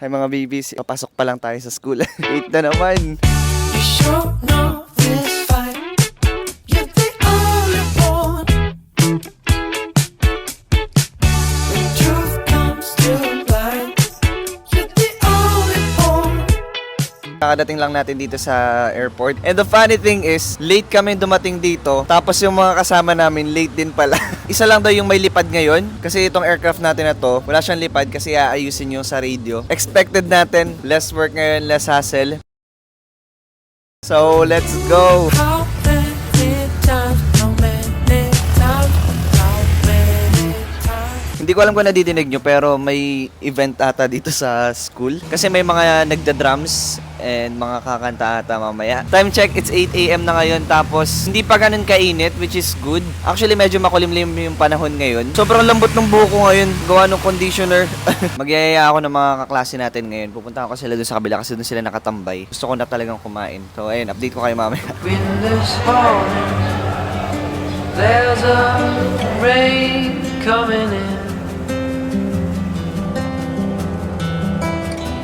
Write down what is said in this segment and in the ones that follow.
Hi mga babies, papasok pa lang tayo sa school. 8 na naman. You sure know this fight. You're the only one. The truth comes to light. You're the only one. Kakadating lang natin dito sa airport. And the funny thing is, late kami dumating dito. Tapos yung mga kasama namin, late din pala. Isa lang daw yung may lipad ngayon. Kasi itong aircraft natin na to, wala siyang lipad kasi aayusin yung sa radio. Expected natin, less work ngayon, less hassle. So, let's go! How many times? How many times? How many times? Hindi ko alam kung nadidinig nyo, pero may event ata dito sa school. Kasi may mga nagda-drums and mga kakanta ata mamaya. Time check, it's 8 AM na ngayon. Tapos, hindi pa ganun kainit, which is good. Actually, medyo makulimlim yung panahon ngayon. Sobrang lambot ng buhok ko ngayon. Gawa ng conditioner. Magyayaya ako ng mga kaklase natin ngayon. Pupunta ako sila dun sa kabila kasi dun sila nakatambay. Gusto ko na talagang kumain. So, ayun, update ko kayo mamaya. Windows falling. There's a rain coming in.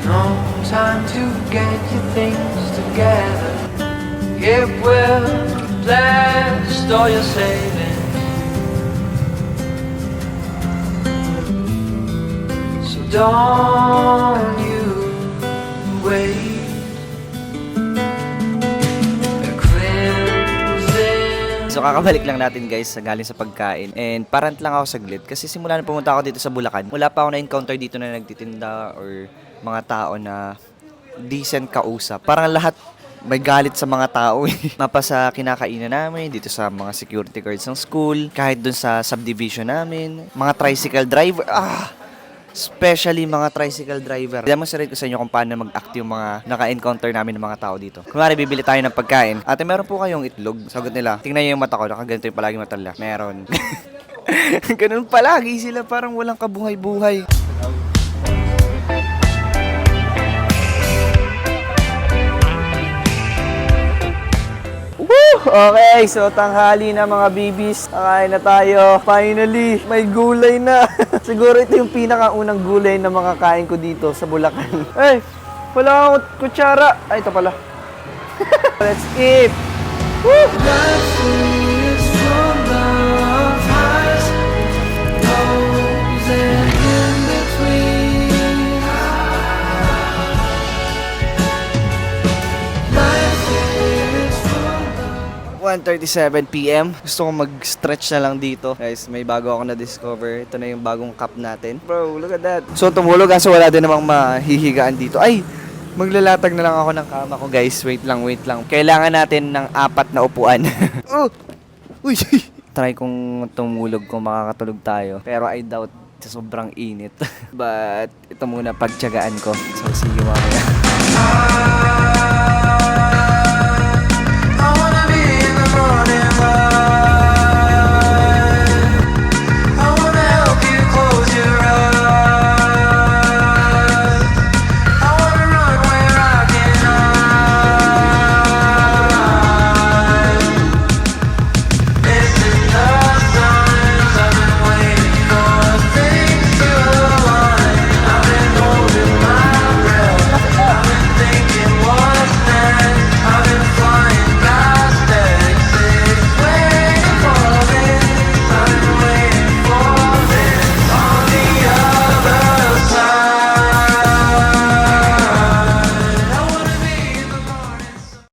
No time to get your things together. It will last all your savings. So don't you wait. So kakabalik lang natin guys galing sa pagkain and parant lang ako saglit kasi simula na pumunta ako dito sa Bulacan, wala pa ako na-encounter dito na nagtitinda or mga tao na decent kausap. Parang lahat may galit sa mga tao Mapa sa kinakainan namin, dito sa mga security guards ng school, kahit dun sa subdivision namin, mga tricycle driver, especially mga tricycle driver. Demonstrate ko sa inyo kung paano mag-act yung mga naka-encounter namin ng mga tao dito. Kunwari, bibili tayo ng pagkain. Ate, meron po kayong itlog? Sagot nila, tingnan nyo yung mata ko, nakaganito yung palagi mata nila. Meron. Ganun palagi sila, parang walang kabuhay-buhay. Woo! Okay, so tanghali na mga babies. Kakain na tayo. Finally, may gulay na. Siguro ito yung pinakaunang gulay na makakain ko dito sa Bulacan. Ay, wala akong kutsara. Ay, ito pala. Let's eat! Woo! Life is full of highs, lows, and in between. Life is full of 1:37 PM. Gusto ko mag-stretch na lang dito. Guys, may bago ako na-discover. Ito na yung bagong cup natin. Bro, look at that. So, tumulog kaso wala din namang mahihigaan dito. Ay! Maglalatag na lang ako ng kama ko, guys. Wait lang, wait lang. Kailangan natin ng 4 na upuan. Oh! Uy! Try kong tumulog kung makakatulog tayo. Pero I doubt sa sobrang init. But, ito muna pagtiyagaan ko. So, see you mamaya.